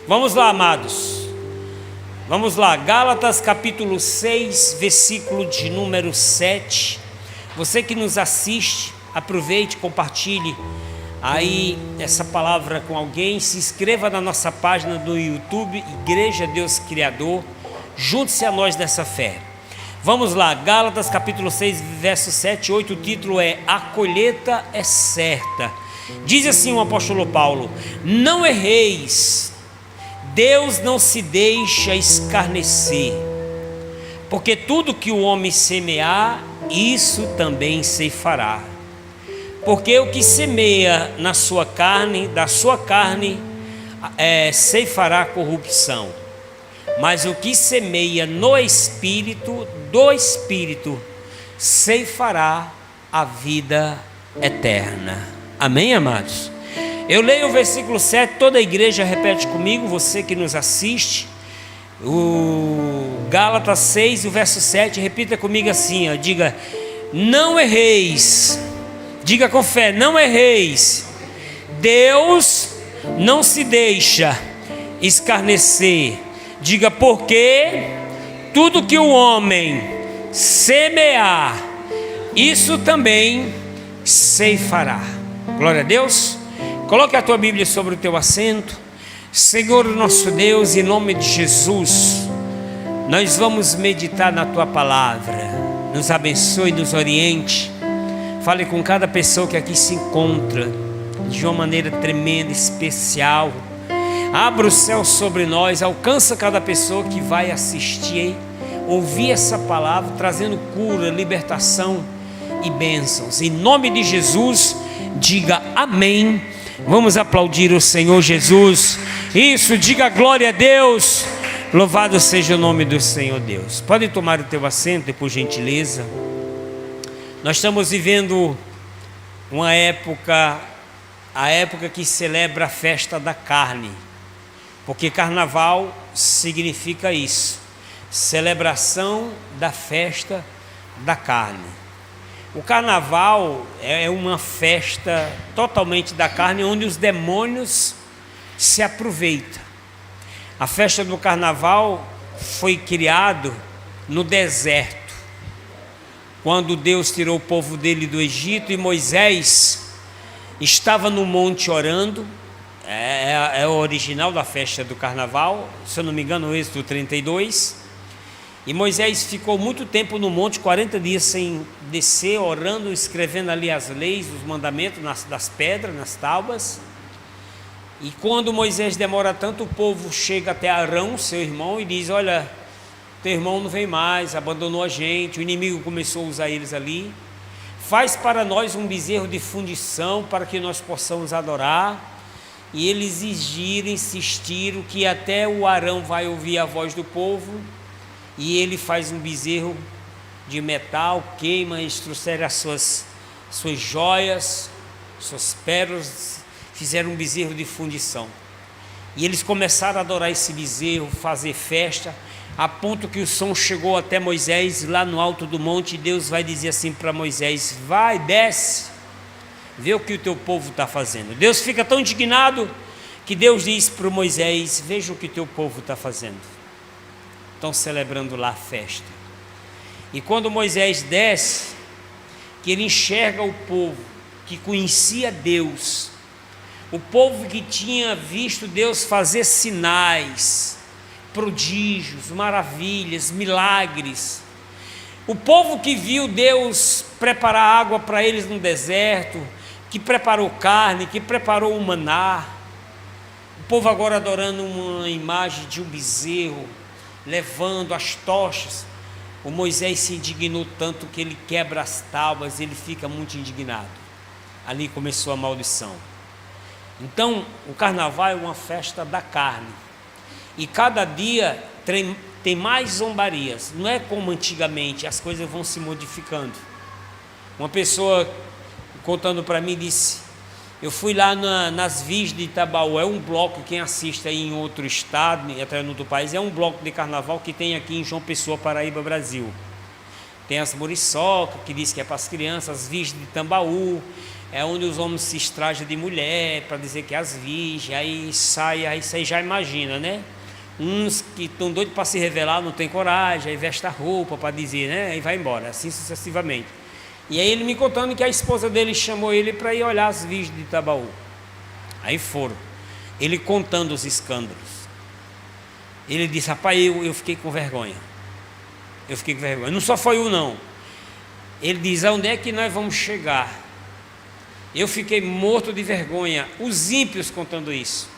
Vamos lá, amados. Vamos lá, Gálatas capítulo 6, versículo de número 7. Você que nos assiste, aproveite, compartilhe aí essa palavra com alguém. Se inscreva na nossa página do YouTube, Igreja Deus Criador. Junte-se a nós nessa fé. Vamos lá, Gálatas capítulo 6, verso 7 e 8. O título é A colheita é certa. Diz assim o apóstolo Paulo: não erreis, Deus não se deixa escarnecer, porque tudo que o homem semear, isso também ceifará. Porque o que semeia na sua carne, da sua carne, ceifará corrupção. Mas o que semeia no Espírito, do Espírito, ceifará a vida eterna. Amém, amados? Eu leio o versículo 7, toda a igreja repete comigo, você que nos assiste. O Gálatas 6, o verso 7, repita comigo assim, ó, diga: não erreis. Diga com fé: não erreis. Deus não se deixa escarnecer. Diga: porque tudo que o homem semear, isso também ceifará. Glória a Deus. Coloque a tua Bíblia sobre o teu assento. Senhor nosso Deus, em nome de Jesus, nós vamos meditar na tua palavra. Nos abençoe, nos oriente. Fale com cada pessoa que aqui se encontra de uma maneira tremenda, especial. Abra o céu sobre nós, alcança cada pessoa que vai assistir, ouvir essa palavra, trazendo cura, libertação e bênçãos. Em nome de Jesus, diga amém. Vamos aplaudir o Senhor Jesus. Isso, diga glória a Deus. Louvado seja o nome do Senhor Deus. Pode tomar o teu assento, por gentileza. Nós estamos vivendo uma época, a época que celebra a festa da carne, porque carnaval significa isso, celebração da festa da carne. O carnaval é uma festa totalmente da carne, onde os demônios se aproveitam. A festa do carnaval foi criado no deserto, quando Deus tirou o povo dele do Egito, e Moisés estava no monte orando. É o original da festa do carnaval, se eu não me engano, o Êxodo 32. E Moisés ficou muito tempo no monte, 40 dias sem descer, orando, escrevendo ali as leis, os mandamentos das pedras, nas tábuas. E quando Moisés demora tanto, o povo chega até Arão, seu irmão, e diz: olha, teu irmão não vem mais, abandonou a gente, o inimigo começou a usar eles ali. Faz para nós um bezerro de fundição para que nós possamos adorar. E eles insistiram que até o Arão vai ouvir a voz do povo. E ele faz um bezerro de metal, queima, eles trouxeram as suas joias, suas pérolas, fizeram um bezerro de fundição. E eles começaram a adorar esse bezerro, fazer festa, a ponto que o som chegou até Moisés lá no alto do monte. E Deus vai dizer assim para Moisés: vai, desce, vê o que o teu povo está fazendo. Deus fica tão indignado que Deus diz para Moisés: veja o que o teu povo está fazendo. Estão celebrando lá a festa. E quando Moisés desce, que ele enxerga o povo que conhecia Deus, o povo que tinha visto Deus fazer sinais, prodígios, maravilhas, milagres, o povo que viu Deus preparar água para eles no deserto, que preparou carne, que preparou o maná, o povo agora adorando uma imagem de um bezerro, levando as tochas. O Moisés se indignou tanto que ele quebra as tábuas, ele fica muito indignado. Ali começou a maldição. Então, o carnaval é uma festa da carne, e cada dia tem mais zombarias. Não é como antigamente, as coisas vão se modificando. Uma pessoa contando para mim disse: eu fui lá nas Virgens de Itabaú, é um bloco, quem assiste aí em outro estado, até em outro país, é um bloco de carnaval que tem aqui em João Pessoa, Paraíba, Brasil. Tem as muriçoca, que diz que é para as crianças, as Virgens de Tambaú, é onde os homens se estrajam de mulher para dizer que é as virgens, aí sai, aí você já imagina, né? Uns que estão doidos para se revelar, não tem coragem, aí veste a roupa para dizer, né? E vai embora, assim sucessivamente. E aí ele me contando que a esposa dele chamou ele para ir olhar as virgens de Itabaú. Aí foram, ele contando os escândalos. Ele disse: rapaz, eu fiquei com vergonha. Eu fiquei com vergonha. Não só foi um, não. Ele diz: aonde é que nós vamos chegar? Eu fiquei morto de vergonha. Os ímpios contando isso.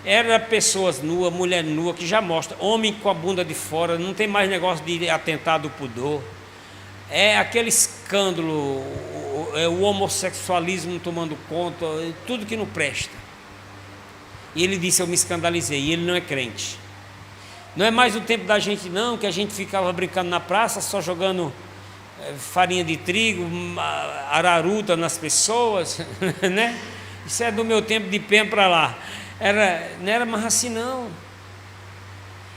Era pessoas nuas, mulher nua, que já mostra, homem com a bunda de fora, não tem mais negócio de atentado ao pudor. É aquele escândalo, é o homossexualismo tomando conta, tudo que não presta. E ele disse: eu me escandalizei. E ele não é crente. Não é mais o tempo da gente, não, que a gente ficava brincando na praça, só jogando farinha de trigo, araruta nas pessoas, né? Isso é do meu tempo de pé para lá. Não era mais assim, não.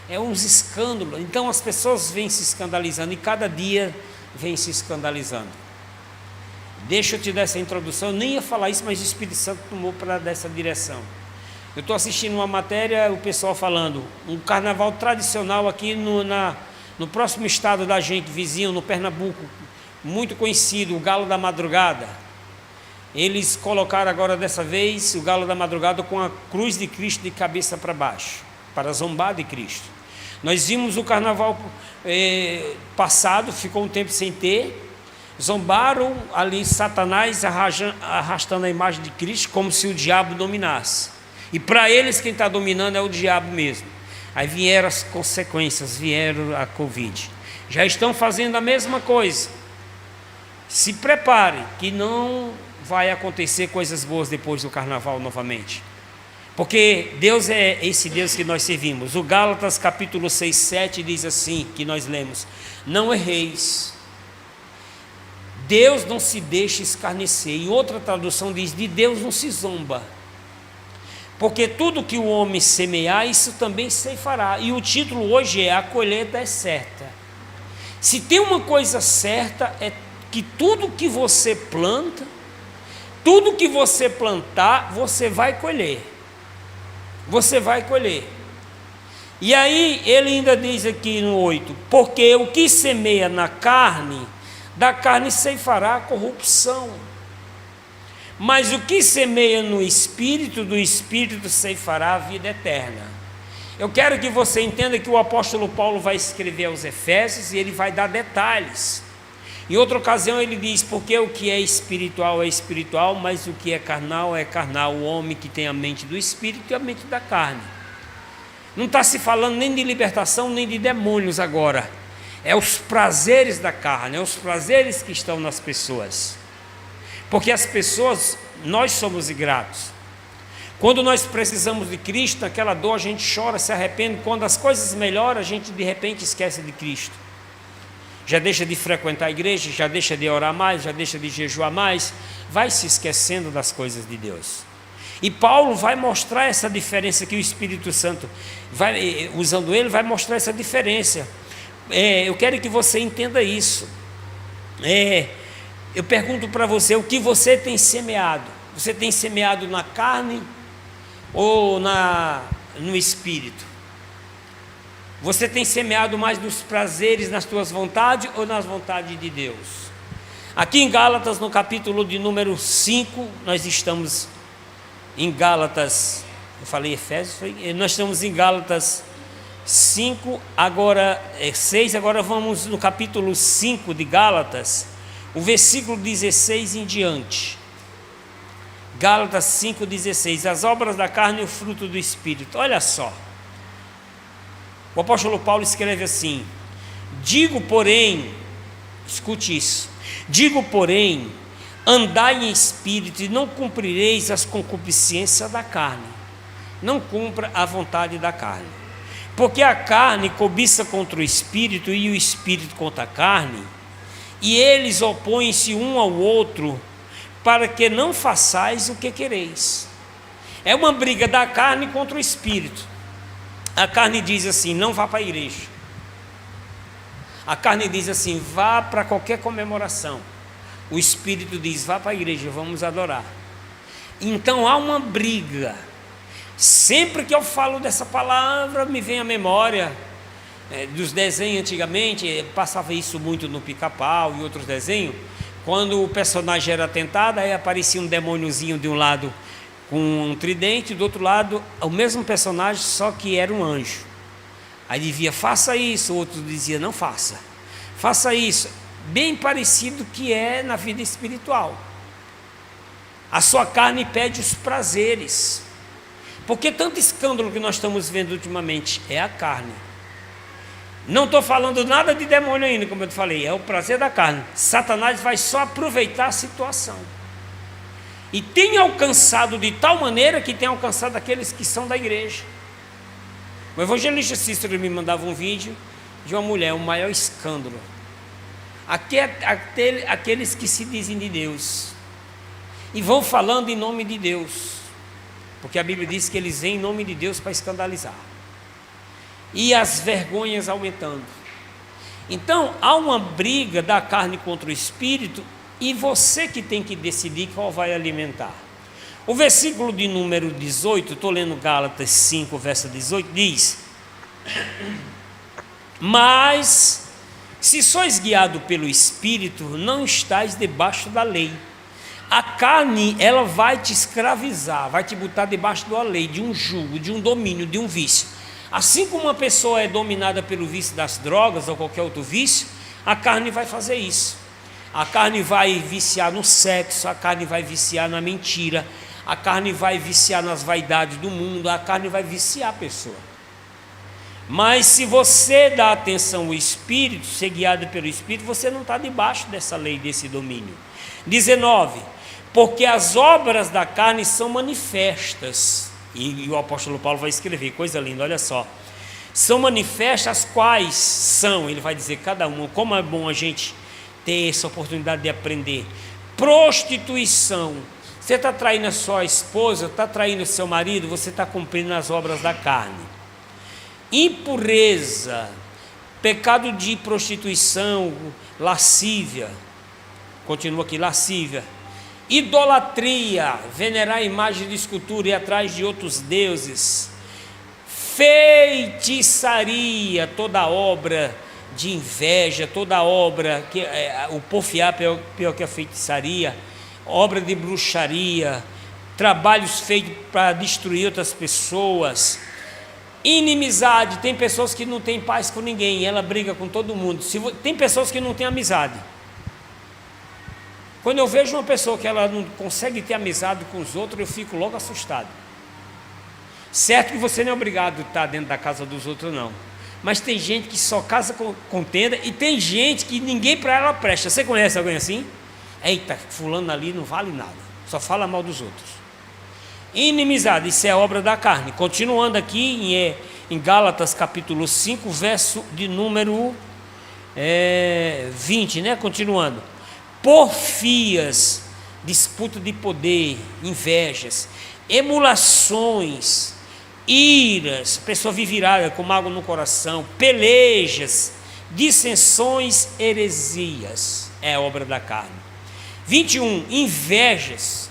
É uns escândalos. Então as pessoas vêm se escandalizando, e cada dia vêm se escandalizando. Deixa eu te dar essa introdução. Eu nem ia falar isso, mas o Espírito Santo tomou para dessa direção. Eu estou assistindo uma matéria, o pessoal falando, um carnaval tradicional aqui no próximo estado da gente, vizinho, no Pernambuco, muito conhecido, o Galo da Madrugada. Eles colocaram agora dessa vez o Galo da Madrugada com a cruz de Cristo de cabeça para baixo, para zombar de Cristo. Nós vimos o carnaval passado, ficou um tempo sem ter, zombaram ali Satanás arrastando a imagem de Cristo como se o diabo dominasse. E para eles quem está dominando é o diabo mesmo. Aí vieram as consequências, vieram a Covid. Já estão fazendo a mesma coisa. Se preparem, que não vai acontecer coisas boas depois do carnaval novamente. Porque Deus é esse Deus que nós servimos. O Gálatas capítulo 6, 7 diz assim, que nós lemos: não erreis. Deus não se deixa escarnecer. Em outra tradução diz: de Deus não se zomba. Porque tudo que o homem semear, isso também ceifará. E o título hoje é: a colheita é certa. Se tem uma coisa certa, é que tudo que você planta, tudo que você plantar, você vai colher. Você vai colher. E aí ele ainda diz aqui no 8: porque o que semeia na carne, da carne ceifará a corrupção. Mas o que semeia no Espírito, do Espírito ceifará a vida eterna. Eu quero que você entenda que o apóstolo Paulo vai escrever aos Efésios e ele vai dar detalhes. Em outra ocasião ele diz: porque o que é espiritual, mas o que é carnal, o homem que tem a mente do Espírito e a mente da carne. Não está se falando nem de libertação, nem de demônios agora. É os prazeres da carne, é os prazeres que estão nas pessoas. Porque as pessoas, nós somos ingratos. Quando nós precisamos de Cristo, naquela dor a gente chora, se arrepende. Quando as coisas melhoram, a gente de repente esquece de Cristo. Já deixa de frequentar a igreja, já deixa de orar mais, já deixa de jejuar mais, vai se esquecendo das coisas de Deus. E Paulo vai mostrar essa diferença que o Espírito Santo, usando ele, vai mostrar essa diferença. Eu quero que você entenda isso. Eu pergunto para você: o que você tem semeado? Você tem semeado na carne ou no Espírito? Você tem semeado mais nos prazeres, nas tuas vontades ou nas vontades de Deus? Aqui em Gálatas, no capítulo de número 5, nós estamos em Gálatas, eu falei Efésios, nós estamos em Gálatas 5, agora 6, agora vamos no capítulo 5 de Gálatas, o versículo 16 em diante. Gálatas 5,16: as obras da carne e o fruto do Espírito. Olha só, o apóstolo Paulo escreve assim: digo, porém, escute isso, digo, porém, andai em espírito e não cumprireis as concupiscências da carne. Não cumpra a vontade da carne, porque a carne cobiça contra o espírito e o espírito contra a carne, e eles opõem-se um ao outro, para que não façais o que quereis. É uma briga da carne contra o espírito. A carne diz assim: não vá para a igreja. A carne diz assim: vá para qualquer comemoração. o Espírito diz: vá para a igreja, vamos adorar. Então há uma briga. Sempre que eu falo dessa palavra, me vem à memória dos desenhos antigamente, passava isso muito no Pica-Pau e outros desenhos, quando o personagem era tentado, aí aparecia um demôniozinho de um lado com um tridente, do outro lado o mesmo personagem, só que era um anjo. Aí dizia: faça isso, o outro dizia: não faça, faça isso. Bem parecido que é na vida espiritual. A sua carne pede os prazeres, porque tanto escândalo que nós estamos vendo ultimamente é a carne. Não estou falando nada de demônio ainda, como eu te falei, é o prazer da carne. Satanás vai só aproveitar a situação, e tem alcançado de tal maneira que tem alcançado aqueles que são da igreja. O evangelista Cícero me mandava um vídeo de uma mulher, o maior escândalo. Aqueles que se dizem de Deus e vão falando em nome de Deus, porque a Bíblia diz que eles vêm em nome de Deus para escandalizar, e as vergonhas aumentando. Então há uma briga da carne contra o espírito, e você que tem que decidir qual vai alimentar. O versículo de número 18, estou lendo Gálatas 5, verso 18, diz: mas se sois guiado pelo Espírito, não estáis debaixo da lei. A carne, ela vai te escravizar, vai te botar debaixo de uma lei, de um jugo, de um domínio, de um vício. Assim como uma pessoa é dominada pelo vício das drogas ou qualquer outro vício, a carne vai fazer isso. A carne vai viciar no sexo, a carne vai viciar na mentira, a carne vai viciar nas vaidades do mundo, a carne vai viciar a pessoa. Mas se você dá atenção ao Espírito, ser guiado pelo Espírito, você não está debaixo dessa lei, desse domínio. 19, porque as obras da carne são manifestas, e o apóstolo Paulo vai escrever, coisa linda, olha só. São manifestas, as quais são, ele vai dizer cada uma. Como é bom a gente ter essa oportunidade de aprender. Prostituição. Você está traindo a sua esposa, está traindo o seu marido, você está cumprindo as obras da carne. Impureza, pecado de prostituição, lascívia, continua aqui, lascívia, idolatria, venerar a imagem de escultura e ir atrás de outros deuses, feitiçaria, toda obra de inveja, toda obra, que o porfiar pior que a feitiçaria, obra de bruxaria, trabalhos feitos para destruir outras pessoas, inimizade. Tem pessoas que não têm paz com ninguém, ela briga com todo mundo. Tem pessoas que não têm amizade. Quando eu vejo uma pessoa que ela não consegue ter amizade com os outros, eu fico logo assustado. Certo que você não é obrigado a estar dentro da casa dos outros, não, mas tem gente que só casa com tenda, e tem gente que ninguém para ela presta. Você conhece alguém assim? Eita, fulano ali não vale nada, só fala mal dos outros. Inimizade, isso é obra da carne. Continuando aqui em Gálatas capítulo 5, verso de número 20, né? Continuando. Porfias, disputa de poder, invejas, emulações, iras, a pessoa vive irada, com mágoa no coração, pelejas, dissensões, heresias, é obra da carne. 21, invejas,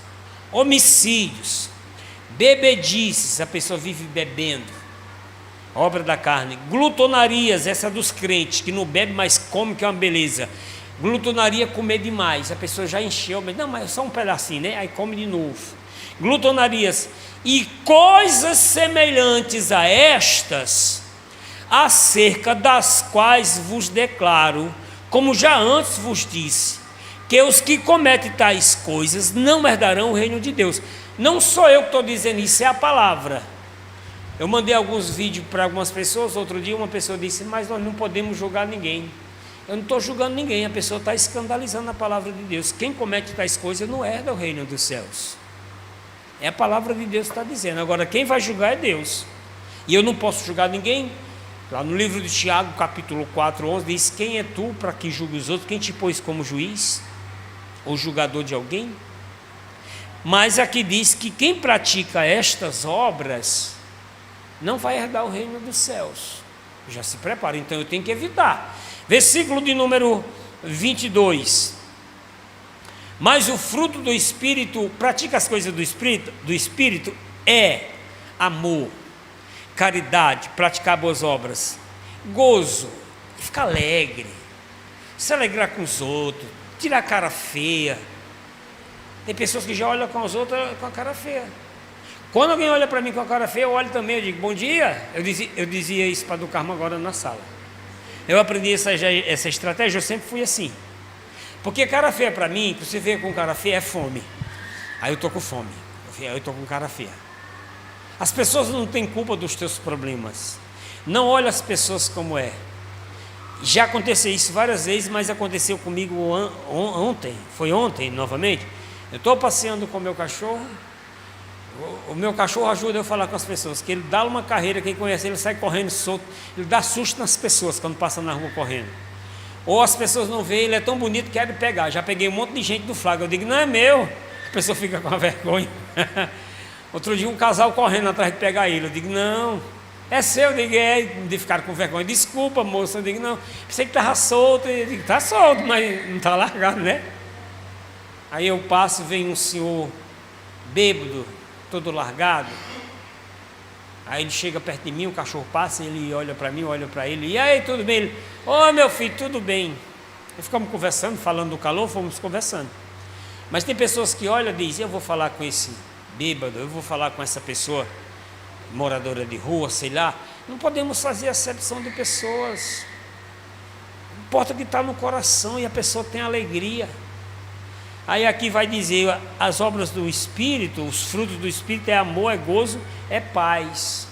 homicídios, bebedices, a pessoa vive bebendo, obra da carne. Glutonarias, essa dos crentes, que não bebe, mas come, que é uma beleza. Glutonaria, comer demais, a pessoa já encheu, mas não, mas só um pedacinho, né? Aí come de novo. Glutonarias e coisas semelhantes a estas, acerca das quais vos declaro, como já antes vos disse, que os que cometem tais coisas não herdarão o reino de Deus. Não sou eu que estou dizendo isso, é a palavra. Eu mandei alguns vídeos para algumas pessoas. Outro dia uma pessoa disse: mas nós não podemos julgar ninguém. Eu não estou julgando ninguém, a pessoa está escandalizando a palavra de Deus. Quem comete tais coisas não herda o reino dos céus. É a palavra de Deus que está dizendo. Agora quem vai julgar é Deus, e eu não posso julgar ninguém. Lá no livro de Tiago, capítulo 4, 11, diz: quem é tu para que julgue os outros? Quem te pôs como juiz ou julgador de alguém? Mas aqui diz que quem pratica estas obras não vai herdar o reino dos céus. Já se prepara, então eu tenho que evitar. Versículo de número 22. Mas o fruto do Espírito, pratica as coisas do Espírito é amor, caridade, praticar boas obras, gozo, ficar alegre, se alegrar com os outros, tirar a cara feia. Tem pessoas que já olham com os outros com a cara feia. Quando alguém olha para mim com a cara feia, eu olho também, eu digo, bom dia. Eu dizia isso para do Carmo agora na sala. Eu aprendi essa estratégia, eu sempre fui assim. Porque cara feia para mim, você vê com cara feia, é fome. Aí eu estou com fome, aí eu estou com cara feia. As pessoas não têm culpa dos teus problemas. Não olha as pessoas como é. Já aconteceu isso várias vezes, mas aconteceu comigo ontem. Foi ontem, novamente. Eu estou passeando com o meu cachorro. O meu cachorro ajuda eu a falar com as pessoas, que ele dá uma carreira, quem conhece ele sai correndo solto, ele dá susto nas pessoas quando passa na rua correndo. Ou as pessoas não veem, ele é tão bonito que querem pegar. Já peguei um monte de gente do flagra, eu digo, não é meu. A pessoa fica com a vergonha. Outro dia um casal correndo atrás de pegar ele, eu digo, não, é seu. Eu digo, de ficar com vergonha, desculpa moça. Eu digo, não, pensei que estava solto. Eu digo, está solto, mas não está largado, né? Aí eu passo, vem um senhor bêbado, todo largado. Aí ele chega perto de mim, o cachorro passa, ele olha para mim, olha para ele, e aí, tudo bem? Ele, meu filho, tudo bem. E ficamos conversando, falando do calor, fomos conversando. Mas tem pessoas que olham e dizem, eu vou falar com esse bêbado, eu vou falar com essa pessoa moradora de rua, sei lá. Não podemos fazer acepção de pessoas. Importa que está no coração e a pessoa tem alegria. Aí aqui vai dizer, as obras do Espírito, os frutos do Espírito é amor, é gozo, é paz,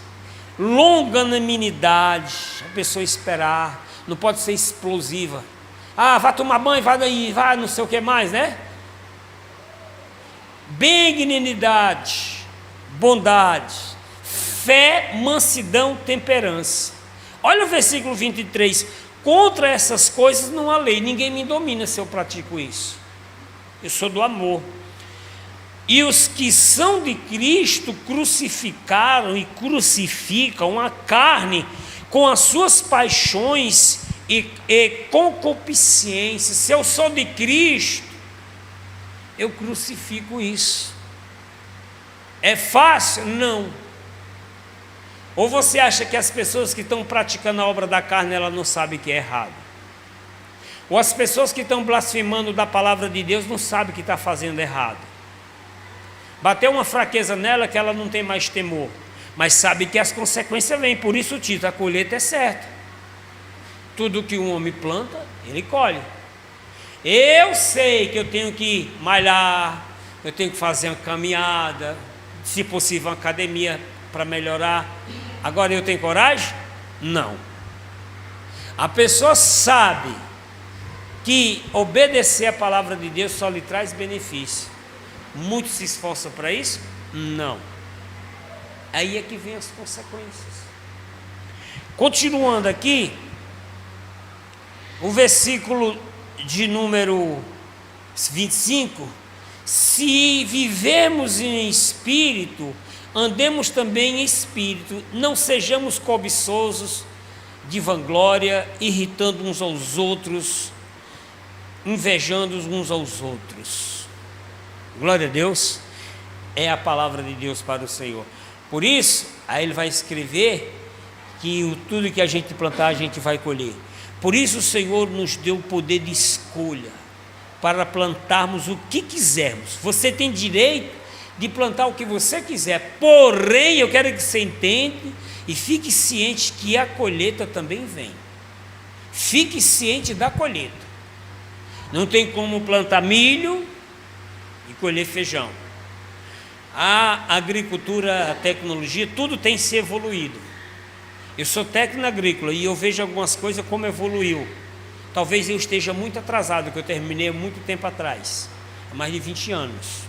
longanimidade, a pessoa esperar, não pode ser explosiva. Vai tomar banho, vai daí, vai não sei o que mais, né? Benignidade, bondade, fé, mansidão, temperança. Olha o versículo 23, contra essas coisas não há lei, ninguém me domina se eu pratico isso. Eu sou do amor. E os que são de Cristo crucificaram e crucificam a carne com as suas paixões e concupiscências. Se eu sou de Cristo, eu crucifico isso. É fácil? Não. Ou você acha que as pessoas que estão praticando a obra da carne, elas não sabem que é errado? Ou as pessoas que estão blasfemando da palavra de Deus não sabem que está fazendo errado? Bateu uma fraqueza nela que ela não tem mais temor, mas sabe que as consequências vêm. Por isso o título, a colheita é certa. Tudo que um homem planta, ele colhe. Eu sei que eu tenho que malhar, eu tenho que fazer uma caminhada, se possível uma academia para melhorar. Agora eu tenho coragem? Não. A pessoa sabe que obedecer a palavra de Deus só lhe traz benefício. Muitos se esforçam para isso? Não. Aí é que vem as consequências. Continuando aqui, o versículo de número 25: se vivemos em espírito, andemos também em espírito, não sejamos cobiçosos de vanglória, irritando uns aos outros, invejando uns aos outros. Glória a Deus, é a palavra de Deus para o Senhor. Por isso, aí ele vai escrever que tudo que a gente plantar, a gente vai colher. Por isso o Senhor nos deu o poder de escolha, para plantarmos o que quisermos. Você tem direito de plantar o que você quiser, porém, eu quero que você entenda e fique ciente que a colheita também vem. Fique ciente da colheita. Não tem como plantar milho e colher feijão. A agricultura, a tecnologia, tudo tem se evoluído. Eu sou técnico agrícola e eu vejo algumas coisas como evoluiu. Talvez eu esteja muito atrasado, que eu terminei há muito tempo atrás, há mais de 20 anos.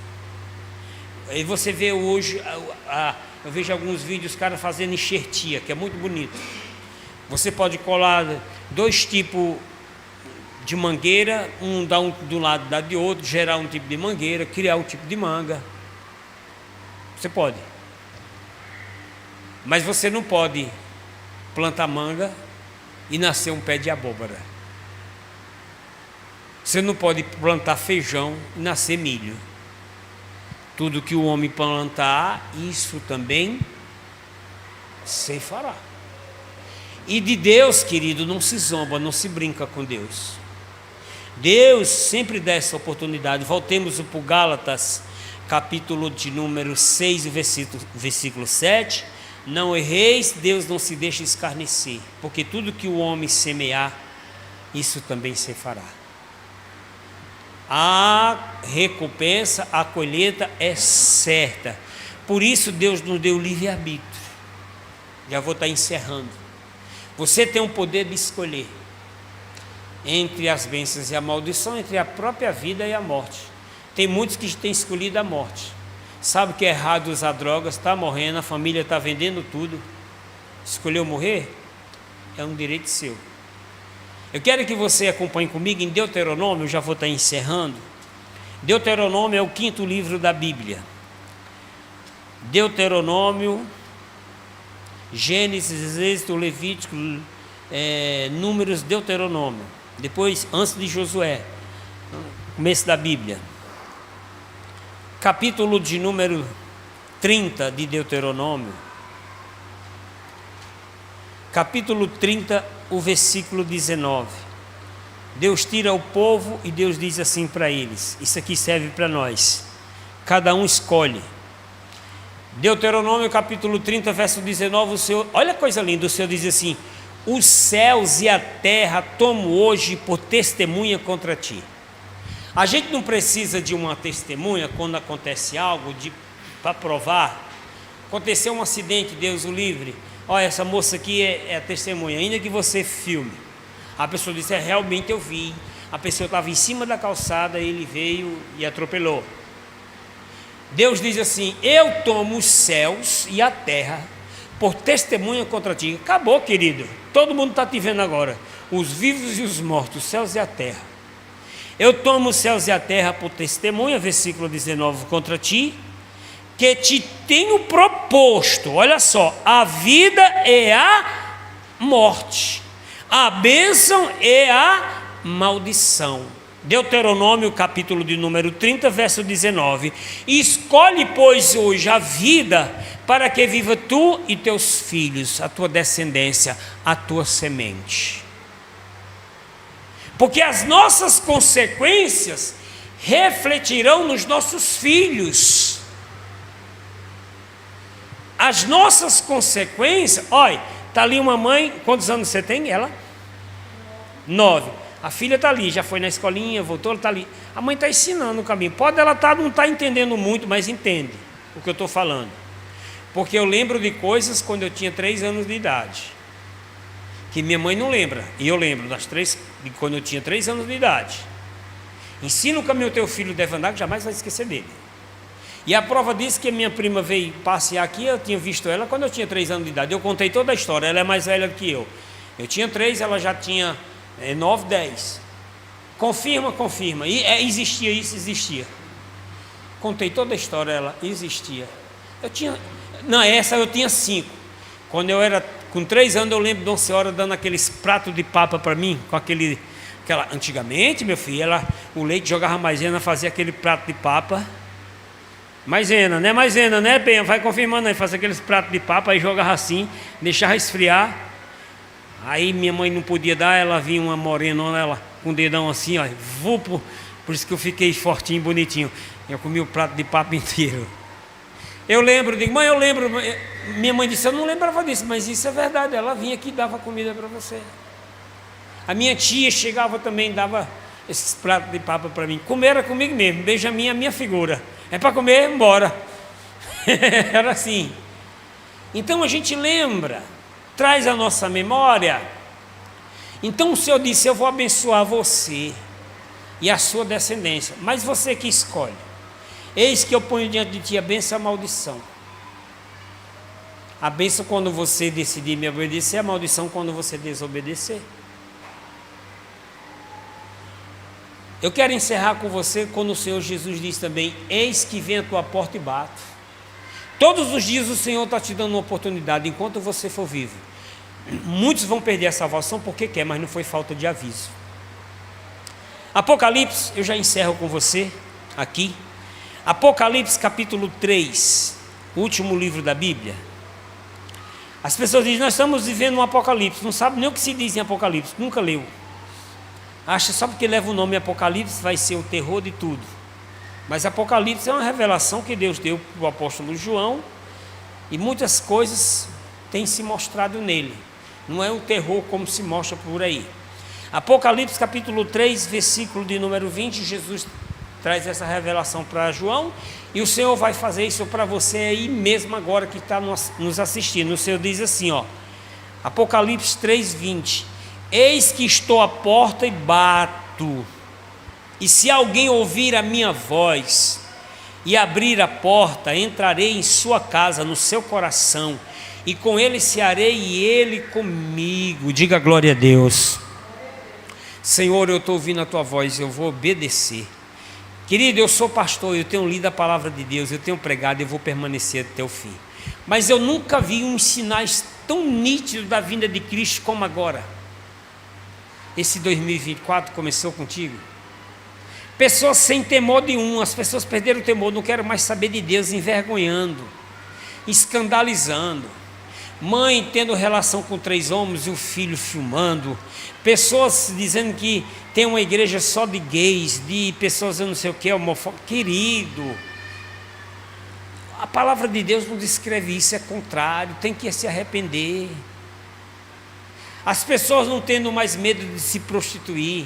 Aí você vê hoje, eu vejo alguns vídeos, os caras fazendo enxertia, que é muito bonito. Você pode colar 2 tipos de mangueira, dá um do lado, dá de outro, gerar um tipo de mangueira, criar um tipo de manga. Você pode. Mas você não pode plantar manga e nascer um pé de abóbora. Você não pode plantar feijão e nascer milho. Tudo que o homem plantar, isso também se fará. E de Deus, querido, não se zomba, não se brinca com Deus. Deus sempre dá essa oportunidade. Voltemos para o Gálatas, capítulo de número 6, versículo 7. Não erreis, Deus não se deixa escarnecer, porque tudo que o homem semear, isso também se fará. A recompensa, a colheita é certa. Por isso Deus nos deu livre-arbítrio. Já vou estar encerrando. Você tem o poder de escolher entre as bênçãos e a maldição, entre a própria vida e a morte. Tem muitos que têm escolhido a morte. Sabe que é errado usar drogas, está morrendo, a família está vendendo tudo. Escolheu morrer? É um direito seu. Eu quero que você acompanhe comigo em Deuteronômio, eu já vou estar encerrando. Deuteronômio é o 5º livro da Bíblia. Deuteronômio, Gênesis, Êxodo, Levítico, Números, Deuteronômio. Depois, antes de Josué, começo da Bíblia. Capítulo de número 30 de Deuteronômio. Capítulo 30, o versículo 19. Deus tira o povo e Deus diz assim para eles. Isso aqui serve para nós. Cada um escolhe. Deuteronômio capítulo 30, verso 19, o Senhor, olha a coisa linda, o Senhor diz assim: os céus e a terra tomo hoje por testemunha contra ti. A gente não precisa de uma testemunha quando acontece algo para provar. Aconteceu um acidente, Deus o livre. Olha, essa moça aqui é a testemunha, ainda que você filme. A pessoa disse, realmente eu vi. A pessoa estava em cima da calçada, ele veio e atropelou. Deus diz assim: eu tomo os céus e a terra por testemunha contra ti. Acabou, querido. Todo mundo está te vendo agora. Os vivos e os mortos, os céus e a terra. Eu tomo os céus e a terra por testemunha, versículo 19, contra ti, que te tenho proposto, olha só, a vida e a morte, a bênção e a maldição. Deuteronômio, capítulo de número 30, verso 19. Escolhe, pois, hoje a vida, para que viva tu e teus filhos, a tua descendência, a tua semente. Porque as nossas consequências refletirão nos nossos filhos. As nossas consequências, olha, está ali uma mãe, quantos anos você tem? Ela? 9. A filha está ali, já foi na escolinha, voltou, ela está ali. A mãe está ensinando o caminho. Pode ela não estar entendendo muito, mas entende o que eu estou falando. Porque eu lembro de coisas quando eu tinha 3 anos de idade, que minha mãe não lembra, e eu lembro das 3, de quando eu tinha 3 anos de idade. Ensina o caminho teu filho deve andar, que jamais vai esquecer dele. E a prova disso que a minha prima veio passear aqui, eu tinha visto ela quando eu tinha 3 anos de idade. Eu contei toda a história, ela é mais velha do que eu. Eu tinha 3, ela já tinha 9, 10. Confirma. E existia isso, existia. Contei toda a história, ela existia. Essa eu tinha 5. Quando eu era com 3 anos, eu lembro de uma senhora dando aqueles pratos de papa para mim, com antigamente, meu filho, o leite jogava maisena, fazia aquele prato de papa. Maisena, né, Penha? Vai confirmando aí, fazia aqueles pratos de papa, aí jogava assim, deixava esfriar. Aí minha mãe não podia dar, ela vinha uma morenona, ela com o dedão assim, ó, vupo, por isso que eu fiquei fortinho, bonitinho. Eu comi o prato de papa inteiro. Eu lembro, digo, mãe, eu lembro. Minha mãe disse, eu não lembrava disso, mas isso é verdade. Ela vinha aqui e dava comida para você. A minha tia chegava também, dava esses pratos de papa para mim. Comer era comigo mesmo, Benjamin é a minha figura. É para comer, embora. Era assim. Então a gente lembra, traz a nossa memória. Então o Senhor disse, eu vou abençoar você e a sua descendência, mas você que escolhe. Eis que eu ponho diante de ti a bênção e a maldição. A bênção quando você decidir me obedecer, a maldição quando você desobedecer. Eu quero encerrar com você quando o Senhor Jesus diz também, eis que vem à tua porta e bato. Todos os dias o Senhor está te dando uma oportunidade, enquanto você for vivo. Muitos vão perder a salvação porque quer, mas não foi falta de aviso. Apocalipse, eu já encerro com você aqui. Apocalipse capítulo 3, o último livro da Bíblia. As pessoas dizem, nós estamos vivendo um Apocalipse, não sabe nem o que se diz em Apocalipse, nunca leu. Acha só porque leva o nome Apocalipse vai ser o terror de tudo. Mas Apocalipse é uma revelação que Deus deu para o apóstolo João, e muitas coisas têm se mostrado nele. Não é um terror como se mostra por aí. Apocalipse capítulo 3, versículo de número 20, Jesus traz essa revelação para João, e o Senhor vai fazer isso para você aí mesmo agora que está nos assistindo. O Senhor diz assim, ó, Apocalipse 3, 20: eis que estou à porta e bato, e se alguém ouvir a minha voz e abrir a porta, entrarei em sua casa, no seu coração, e com ele cearei e ele comigo. Diga glória a Deus. Senhor, eu estou ouvindo a tua voz, eu vou obedecer. Querido, eu sou pastor, eu tenho lido a palavra de Deus, eu tenho pregado, eu vou permanecer até o fim. Mas eu nunca vi uns sinais tão nítidos da vinda de Cristo como agora. Esse 2024 começou contigo. Pessoas sem temor nenhum, as pessoas perderam o temor, não quero mais saber de Deus, envergonhando, escandalizando. Mãe tendo relação com 3 homens e o filho filmando. Pessoas dizendo que tem uma igreja só de gays, de pessoas eu não sei o que, homofóbicas. Querido, a palavra de Deus não descreve isso, é contrário, tem que se arrepender. As pessoas não tendo mais medo de se prostituir,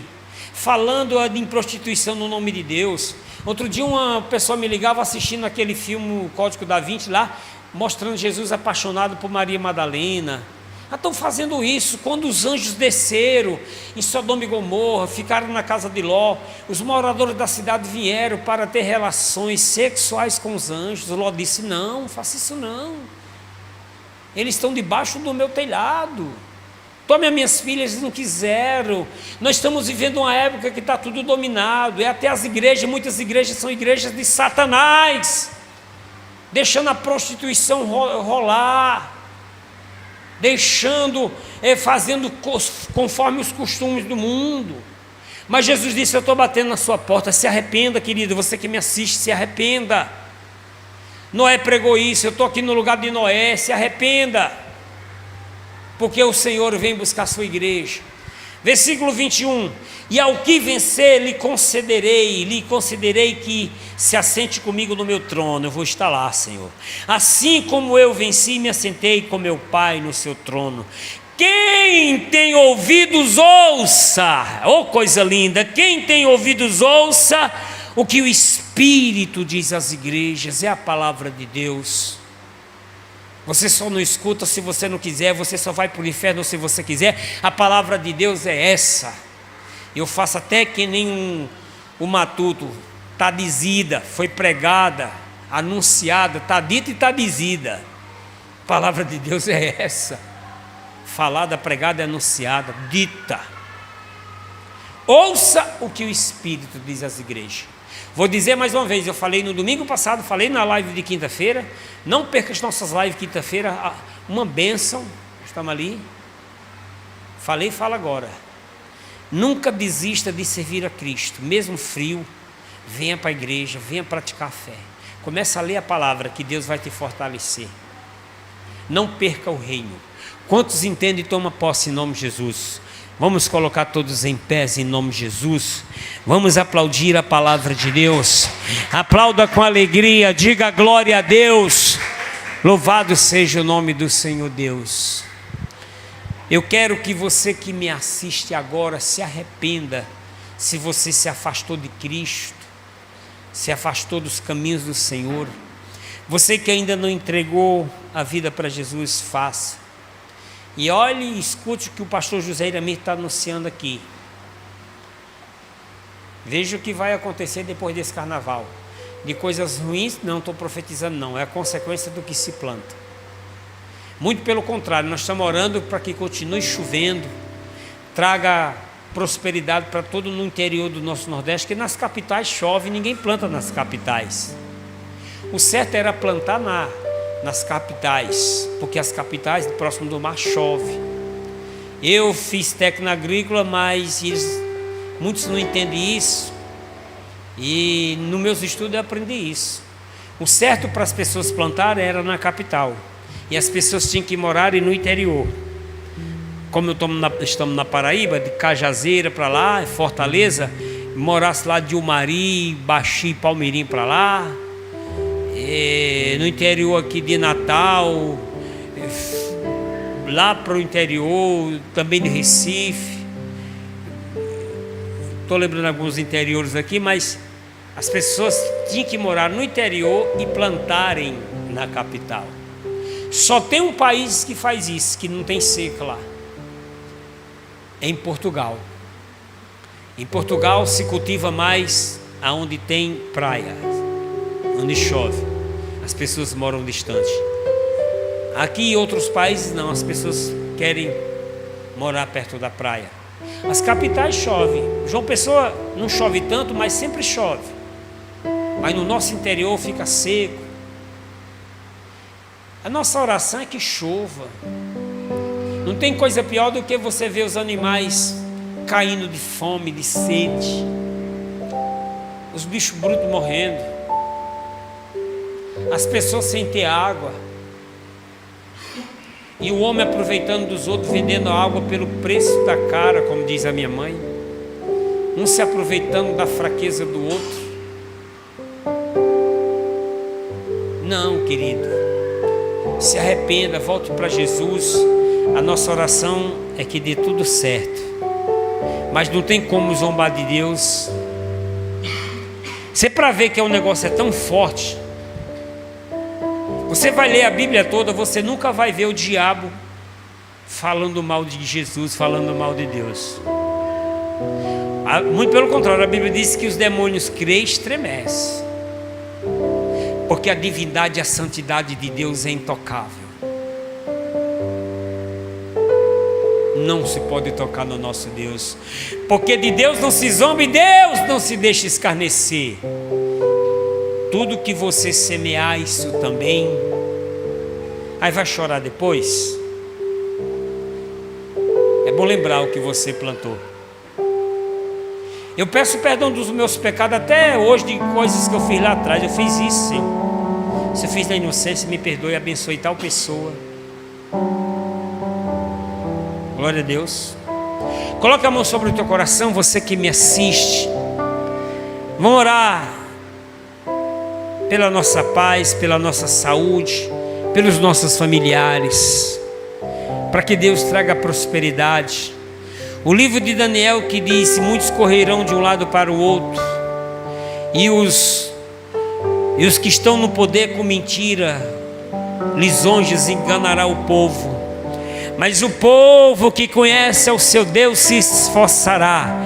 falando em prostituição no nome de Deus. Outro dia uma pessoa me ligava assistindo aquele filme, o Código da Vinci lá, mostrando Jesus apaixonado por Maria Madalena. Estão fazendo isso. Quando os anjos desceram em Sodoma e Gomorra, ficaram na casa de Ló, os moradores da cidade vieram para ter relações sexuais com os anjos. Ló disse, não, faça isso não, eles estão debaixo do meu telhado. Tome as minhas filhas, eles não quiseram. Nós estamos vivendo uma época que está tudo dominado, e até as igrejas, muitas igrejas são igrejas de Satanás, deixando a prostituição rolar, fazendo conforme os costumes do mundo. Mas Jesus disse, eu estou batendo na sua porta, se arrependa, querido, você que me assiste, se arrependa. Noé pregou isso, eu estou aqui no lugar de Noé, se arrependa, porque o Senhor vem buscar a sua igreja. Versículo 21, e ao que vencer lhe concederei que se assente comigo no meu trono. Eu vou estar lá, Senhor, assim como eu venci e me assentei com meu Pai no seu trono. Quem tem ouvidos ouça, oh coisa linda, quem tem ouvidos ouça o que o Espírito diz às igrejas. É a palavra de Deus. Você só não escuta se você não quiser, você só vai para o inferno se você quiser. A palavra de Deus é essa. Eu faço até que nem o matuto, está dizida, foi pregada, anunciada, está dita e está dizida. A palavra de Deus é essa. Falada, pregada e anunciada, dita. Ouça o que o Espírito diz às igrejas. Vou dizer mais uma vez, eu falei no domingo passado, falei na live de quinta-feira, não perca as nossas lives de quinta-feira, uma bênção, estamos ali. Falei e falo agora. Nunca desista de servir a Cristo, mesmo frio, venha para a igreja, venha praticar a fé. Começa a ler a palavra que Deus vai te fortalecer. Não perca o reino. Quantos entendem e tomam posse em nome de Jesus? Vamos colocar todos em pés em nome de Jesus. Vamos aplaudir a palavra de Deus. Aplauda com alegria, diga glória a Deus. Louvado seja o nome do Senhor Deus. Eu quero que você que me assiste agora se arrependa se você se afastou de Cristo, se afastou dos caminhos do Senhor. Você que ainda não entregou a vida para Jesus, faça. E olhe e escute o que o pastor José Iramir está anunciando aqui. Veja o que vai acontecer depois desse carnaval. De coisas ruins, não estou profetizando não, é a consequência do que se planta. Muito pelo contrário, nós estamos orando para que continue chovendo, traga prosperidade para todo no interior do nosso Nordeste, que nas capitais chove, ninguém planta nas capitais. O certo era plantar nas capitais, porque as capitais próximo do mar chove. Eu fiz técnica agrícola, mas Muitos não entendem isso. E nos meus estudos eu aprendi isso. O certo para as pessoas plantarem era na capital. E as pessoas tinham que morar no interior. Como estamos na Paraíba, de Cajazeira para lá, Fortaleza, morasse lá de Umari, Baxi, Palmeirim para lá. No interior aqui de Natal, lá para o interior, também de Recife. Estou lembrando alguns interiores aqui, mas as pessoas tinham que morar no interior e plantarem na capital. Só tem um país que faz isso, que não tem seca lá. É em Portugal. Em Portugal se cultiva mais aonde tem praia, onde chove. As pessoas moram distante. Aqui em outros países não, as pessoas querem morar perto da praia. As capitais chovem. João Pessoa não chove tanto, mas sempre chove. Mas no nosso interior fica seco. A nossa oração é que chova. Não tem coisa pior do que você ver os animais caindo de fome, de sede, os bichos brutos morrendo, as pessoas sem ter água, e o homem aproveitando dos outros, vendendo a água pelo preço da cara, como diz a minha mãe, um se aproveitando da fraqueza do outro. Não, querido, se arrependa, volte para Jesus. A nossa oração é que dê tudo certo, mas não tem como zombar de Deus. Você, para ver que o negócio é tão forte, você vai ler a Bíblia toda, você nunca vai ver o diabo falando mal de Jesus, falando mal de Deus. Muito pelo contrário, a Bíblia diz que os demônios creem e estremecem, porque a divindade e a santidade de Deus é intocável. Não se pode tocar no nosso Deus, porque de Deus não se zomba e Deus não se deixa escarnecer. Tudo que você semear, isso também. Aí vai chorar depois. É bom lembrar o que você plantou. Eu peço perdão dos meus pecados até hoje, de coisas que eu fiz lá atrás. Eu fiz isso, sim. Se eu fiz na inocência, me perdoe e abençoe tal pessoa. Glória a Deus. Coloque a mão sobre o teu coração, você que me assiste. Vamos orar pela nossa paz, pela nossa saúde, pelos nossos familiares, para que Deus traga prosperidade. O livro de Daniel que diz: muitos correrão de um lado para o outro, e os que estão no poder com mentira, lisonjas, enganará o povo. Mas o povo que conhece ao seu Deus se esforçará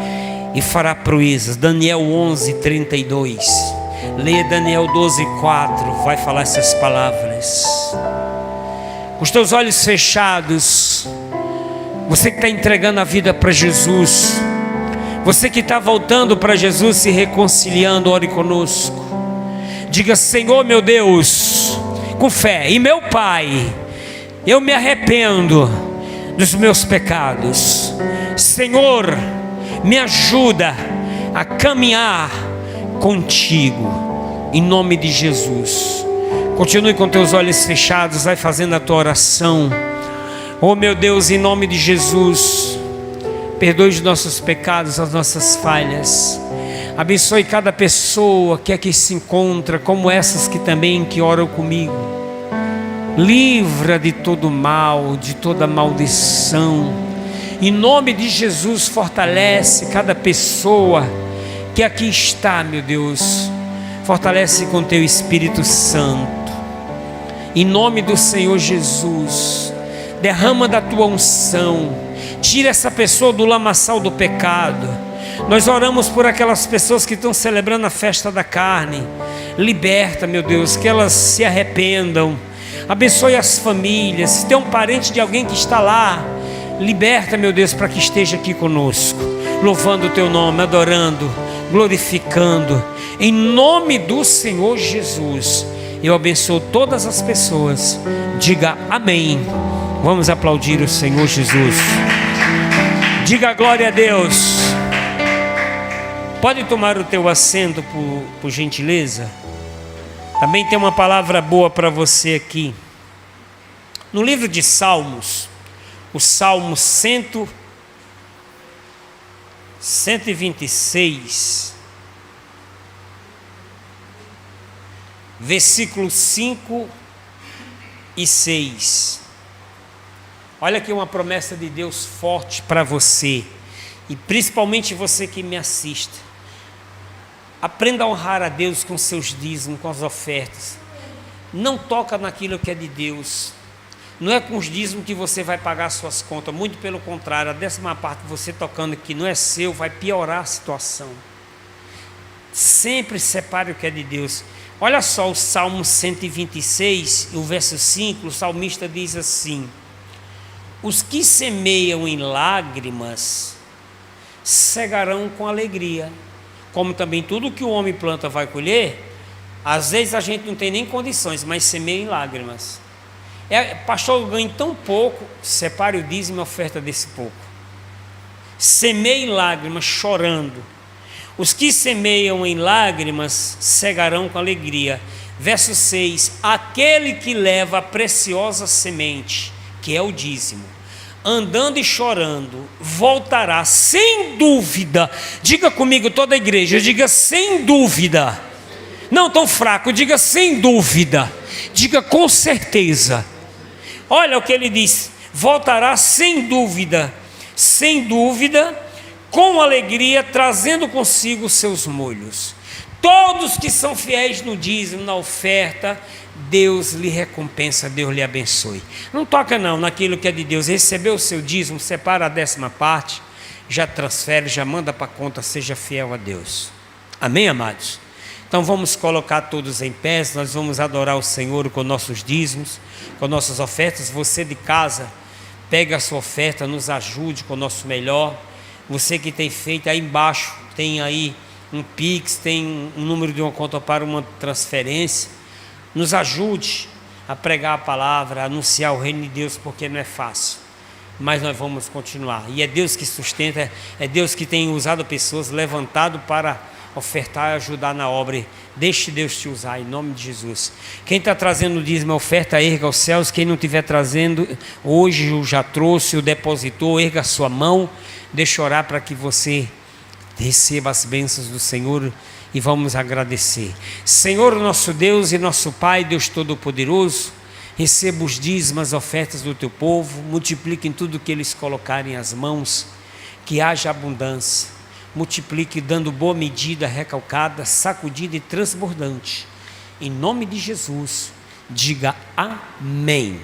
e fará proezas. Daniel 11:32. Leia Daniel 12:4. Vai falar essas palavras. Com os teus olhos fechados, você que está entregando a vida para Jesus, você que está voltando para Jesus, se reconciliando, ore conosco. Diga: Senhor meu Deus, com fé, e meu Pai, eu me arrependo dos meus pecados. Senhor, me ajuda a caminhar contigo, em nome de Jesus. Continue com teus olhos fechados, vai fazendo a tua oração. Oh meu Deus, em nome de Jesus, perdoe os nossos pecados, as nossas falhas. Abençoe cada pessoa que aqui se encontra, como essas que também que oram comigo. Livra de todo mal, de toda maldição. Em nome de Jesus, fortalece cada pessoa que aqui está, meu Deus. Fortalece com teu Espírito Santo. Em nome do Senhor Jesus, derrama da tua unção. Tira essa pessoa do lamaçal do pecado. Nós oramos por aquelas pessoas que estão celebrando a festa da carne. Liberta, meu Deus, que elas se arrependam. Abençoe as famílias. Se tem um parente de alguém que está lá, liberta, meu Deus, para que esteja aqui conosco, louvando o teu nome, adorando, glorificando. Em nome do Senhor Jesus, eu abençoo todas as pessoas. Diga amém. Vamos aplaudir o Senhor Jesus. Diga glória a Deus. Pode tomar o teu assento, por gentileza? Também tem uma palavra boa para você aqui. No livro de Salmos, o Salmo 126, versículos 5 e 6. Olha aqui uma promessa de Deus forte para você, e principalmente você que me assiste. Aprenda a honrar a Deus com seus dízimos, com as ofertas. Não toca naquilo que é de Deus. Não é com os dízimos que você vai pagar suas contas, muito pelo contrário, a 10ª parte de você tocando que não é seu vai piorar a situação. Sempre separe o que é de Deus. Olha só o Salmo 126, o verso 5, o salmista diz assim: os que semeiam em lágrimas cegarão com alegria. Como também tudo que o homem planta vai colher, às vezes a gente não tem nem condições, mas semeia em lágrimas. Pastor, eu ganho tão pouco, separe o dízimo e a oferta desse pouco. Semeia em lágrimas, chorando. Os que semeiam em lágrimas cegarão com alegria. Verso 6: aquele que leva a preciosa semente, que é o dízimo, andando e chorando, voltará sem dúvida. Diga comigo toda a igreja, diga sem dúvida. Não tão fraco, diga sem dúvida. Diga com certeza. Olha o que ele diz: voltará sem dúvida, com alegria, trazendo consigo os seus molhos. Todos que são fiéis no dízimo, na oferta, Deus lhe recompensa, Deus lhe abençoe. Não toca não naquilo que é de Deus. Recebeu o seu dízimo, separa a 10ª parte, já transfere, já manda para a conta, seja fiel a Deus. Amém, amados? Então vamos colocar todos em pé, nós vamos adorar o Senhor com nossos dízimos, com nossas ofertas. Você de casa, pega a sua oferta, nos ajude com o nosso melhor. Você que tem feito, aí embaixo tem aí um Pix, tem um número de uma conta para uma transferência. Nos ajude a pregar a palavra, a anunciar o reino de Deus, porque não é fácil, mas nós vamos continuar. E é Deus que sustenta, é Deus que tem usado pessoas, levantado para ofertar e ajudar na obra. Deixe Deus te usar, em nome de Jesus. Quem está trazendo o dízimo, a oferta, erga aos céus. Quem não estiver trazendo, hoje o já trouxe, o depositou, erga a sua mão. Deixa eu orar para que você receba as bênçãos do Senhor e vamos agradecer. Senhor, nosso Deus e nosso Pai, Deus Todo-Poderoso, receba os dízimos, as ofertas do teu povo, multiplique em tudo que eles colocarem as mãos, que haja abundância, multiplique dando boa medida, recalcada, sacudida e transbordante. Em nome de Jesus, diga amém.